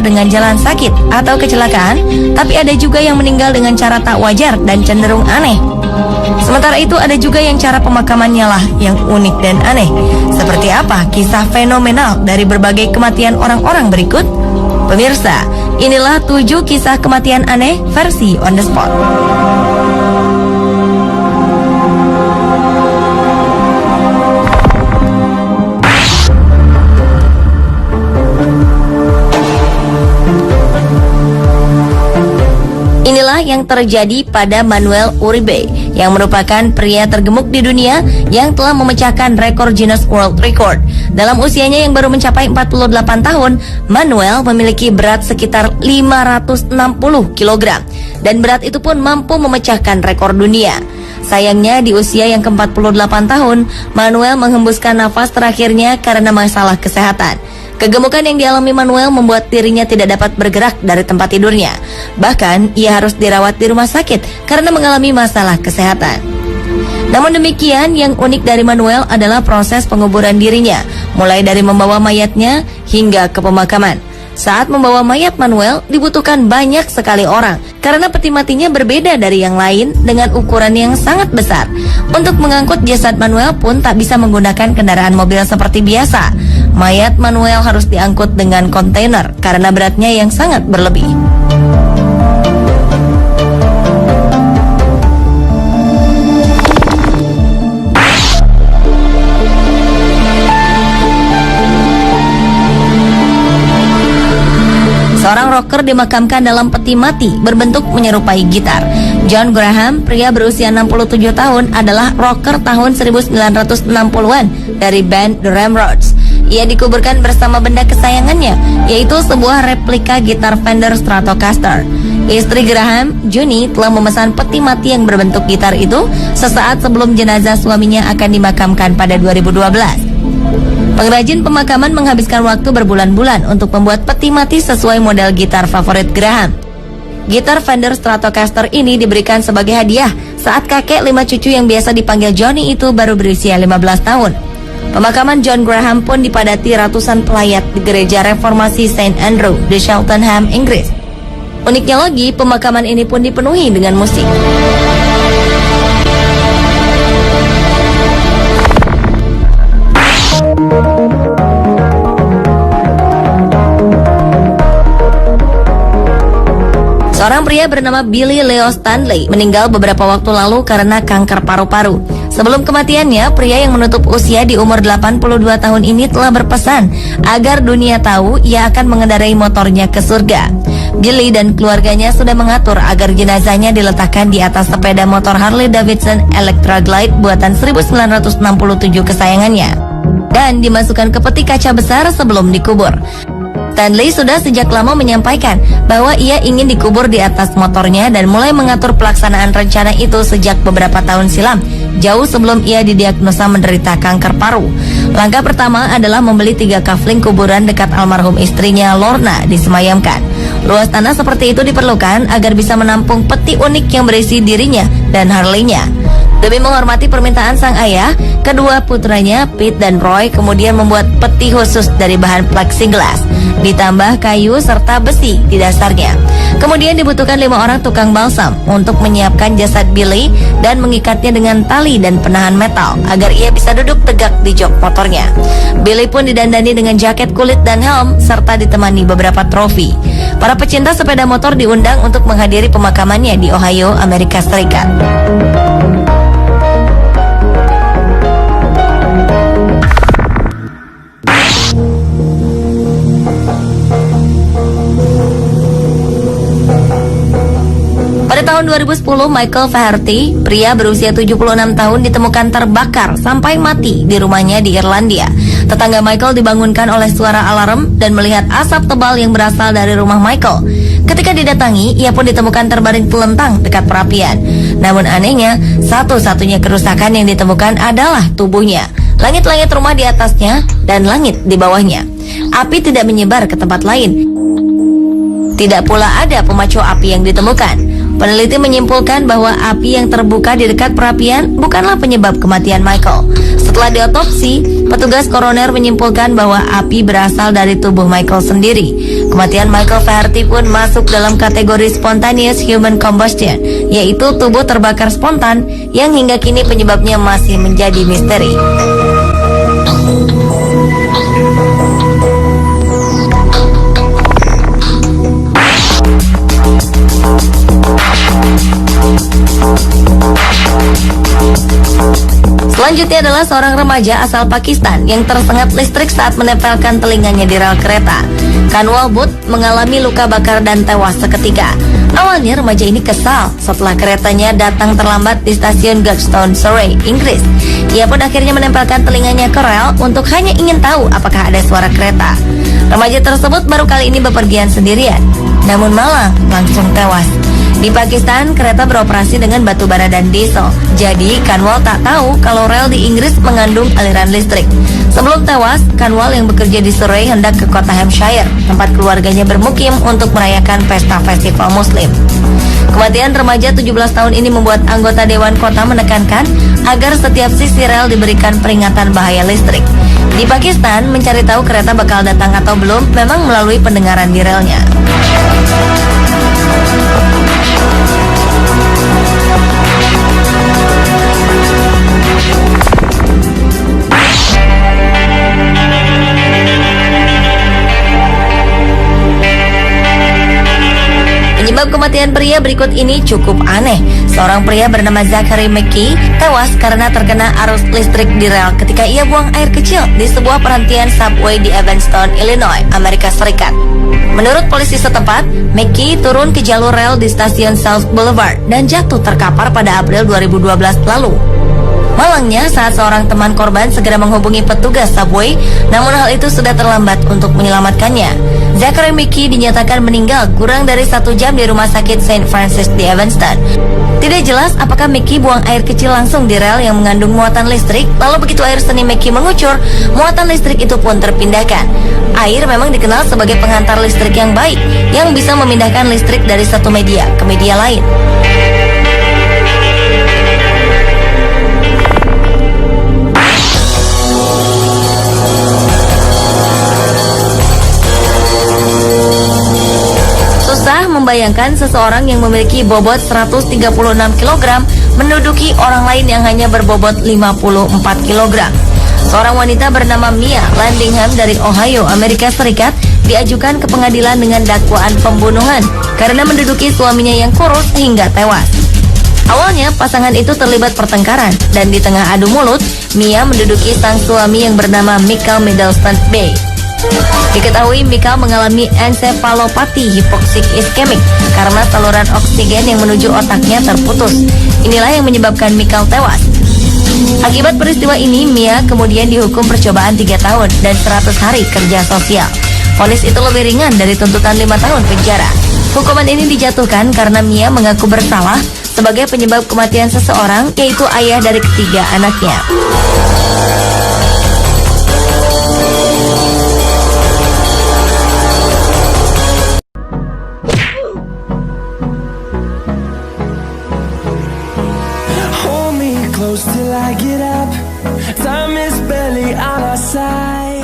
Dengan jalan sakit atau kecelakaan, tapi ada juga yang meninggal dengan cara tak wajar dan cenderung aneh. Sementara itu ada juga yang cara pemakamannya lah yang unik dan aneh. Seperti apa kisah fenomenal dari berbagai kematian orang-orang berikut? Pemirsa, inilah 7 kisah kematian aneh versi on the spot. Inilah yang terjadi pada Manuel Uribe, yang merupakan pria tergemuk di dunia yang telah memecahkan rekor Guinness World Record. Dalam usianya yang baru mencapai 48 tahun, Manuel memiliki berat sekitar 560 kg, dan berat itu pun mampu memecahkan rekor dunia. Sayangnya di usia yang ke-48 tahun, Manuel menghembuskan nafas terakhirnya karena masalah kesehatan. Kegemukan yang dialami Manuel membuat dirinya tidak dapat bergerak dari tempat tidurnya. Bahkan, ia harus dirawat di rumah sakit karena mengalami masalah kesehatan. Namun demikian, yang unik dari Manuel adalah proses penguburan dirinya, mulai dari membawa mayatnya hingga ke pemakaman. Saat membawa mayat Manuel, dibutuhkan banyak sekali orang, karena peti matinya berbeda dari yang lain dengan ukuran yang sangat besar. Untuk mengangkut jasad Manuel pun tak bisa menggunakan kendaraan mobil seperti biasa. Mayat Manuel harus diangkut dengan kontainer karena beratnya yang sangat berlebih. Seorang rocker dimakamkan dalam peti mati berbentuk menyerupai gitar. John Graham, pria berusia 67 tahun, adalah rocker tahun 1960-an dari band The Ramrods. Ia dikuburkan bersama benda kesayangannya, yaitu sebuah replika gitar Fender Stratocaster. Istri Graham, Junie, telah memesan peti mati yang berbentuk gitar itu sesaat sebelum jenazah suaminya akan dimakamkan pada 2012. Pengrajin pemakaman menghabiskan waktu berbulan-bulan untuk membuat peti mati sesuai model gitar favorit Graham. Gitar Fender Stratocaster ini diberikan sebagai hadiah saat kakek 5 cucu yang biasa dipanggil Johnny itu baru berusia 15 tahun. Pemakaman John Graham pun dipadati ratusan pelayat di gereja reformasi St. Andrew di Cheltenham, Inggris. Uniknya lagi, pemakaman ini pun dipenuhi dengan musik. Seorang pria bernama Billy Leo Stanley meninggal beberapa waktu lalu karena kanker paru-paru. Sebelum kematiannya, pria yang menutup usia di umur 82 tahun ini telah berpesan agar dunia tahu ia akan mengendarai motornya ke surga. Billy dan keluarganya sudah mengatur agar jenazahnya diletakkan di atas sepeda motor Harley Davidson Electra Glide buatan 1967 kesayangannya dan dimasukkan ke peti kaca besar sebelum dikubur. Stanley sudah sejak lama menyampaikan bahwa ia ingin dikubur di atas motornya dan mulai mengatur pelaksanaan rencana itu sejak beberapa tahun silam, jauh sebelum ia didiagnosa menderita kanker paru. Langkah pertama adalah membeli 3 kafling kuburan dekat almarhum istrinya Lorna disemayamkan. Luas tanah seperti itu diperlukan agar bisa menampung peti unik yang berisi dirinya dan Harley-nya. Demi menghormati permintaan sang ayah, kedua putranya, Pete dan Roy, kemudian membuat peti khusus dari bahan plexiglass, ditambah kayu serta besi di dasarnya. Kemudian dibutuhkan 5 orang tukang balsam untuk menyiapkan jasad Billy dan mengikatnya dengan tali dan penahan metal agar ia bisa duduk tegak di jok motornya. Billy pun didandani dengan jaket kulit dan helm serta ditemani beberapa trofi. Para pecinta sepeda motor diundang untuk menghadiri pemakamannya di Ohio, Amerika Serikat. Pada tahun 2010, Michael Faherty, pria berusia 76 tahun, ditemukan terbakar sampai mati di rumahnya di Irlandia. Tetangga Michael dibangunkan oleh suara alarm dan melihat asap tebal yang berasal dari rumah Michael. Ketika didatangi, ia pun ditemukan terbaring telentang dekat perapian. Namun anehnya, satu-satunya kerusakan yang ditemukan adalah tubuhnya. Langit-langit rumah di atasnya dan langit di bawahnya. Api tidak menyebar ke tempat lain. Tidak pula ada pemacu api yang ditemukan. Peneliti menyimpulkan bahwa api yang terbuka di dekat perapian bukanlah penyebab kematian Michael. Setelah diotopsi, petugas koroner menyimpulkan bahwa api berasal dari tubuh Michael sendiri. Kematian Michael Flaherty pun masuk dalam kategori spontaneous human combustion, yaitu tubuh terbakar spontan yang hingga kini penyebabnya masih menjadi misteri. Selanjutnya adalah seorang remaja asal Pakistan yang tersengat listrik saat menempelkan telinganya di rel kereta. Kanwal Butt mengalami luka bakar dan tewas seketika. Awalnya remaja ini kesal setelah keretanya datang terlambat di stasiun Godstone, Surrey, Inggris. Ia pun akhirnya menempelkan telinganya ke rel untuk hanya ingin tahu apakah ada suara kereta. Remaja tersebut baru kali ini bepergian sendirian, namun malang langsung tewas. Di Pakistan, kereta beroperasi dengan batu bara dan diesel. Jadi, Kanwal tak tahu kalau rel di Inggris mengandung aliran listrik. Sebelum tewas, Kanwal yang bekerja di Surrey hendak ke kota Hampshire, tempat keluarganya bermukim untuk merayakan pesta festival Muslim. Kematian remaja 17 tahun ini membuat anggota Dewan Kota menekankan agar setiap sisi rel diberikan peringatan bahaya listrik. Di Pakistan, mencari tahu kereta bakal datang atau belum memang melalui pendengaran di relnya. Penyebab kematian pria berikut ini cukup aneh. Seorang pria bernama Zachary McKee tewas karena terkena arus listrik di rel ketika ia buang air kecil di sebuah perhentian subway di Evanston, Illinois, Amerika Serikat. Menurut polisi setempat, McKee turun ke jalur rel di stasiun South Boulevard dan jatuh terkapar pada April 2012 lalu. Malangnya saat seorang teman korban segera menghubungi petugas subway, namun hal itu sudah terlambat untuk menyelamatkannya. Zachary McKee dinyatakan meninggal kurang dari 1 jam di rumah sakit St. Francis di Evanston. Tidak jelas apakah McKee buang air kecil langsung di rel yang mengandung muatan listrik, lalu begitu air seni McKee mengucur, muatan listrik itu pun terpindahkan. Air memang dikenal sebagai penghantar listrik yang baik, yang bisa memindahkan listrik dari satu media ke media lain. Membayangkan seseorang yang memiliki bobot 136 kg menduduki orang lain yang hanya berbobot 54 kg. Seorang wanita bernama Mia Landingham dari Ohio, Amerika Serikat diajukan ke pengadilan dengan dakwaan pembunuhan karena menduduki suaminya yang kurus hingga tewas. Awalnya pasangan itu terlibat pertengkaran dan di tengah adu mulut, Mia menduduki sang suami yang bernama Michael Middleton Bay. Diketahui Michael mengalami encephalopati hipoksik iskemik karena saluran oksigen yang menuju otaknya terputus. Inilah yang menyebabkan Michael tewas. Akibat peristiwa ini, Mia kemudian dihukum percobaan 3 tahun dan 100 hari kerja sosial. Vonis itu lebih ringan dari tuntutan 5 tahun penjara. Hukuman ini dijatuhkan karena Mia mengaku bersalah sebagai penyebab kematian seseorang, yaitu ayah dari ketiga anaknya. Close till I get up. Time is barely on our side.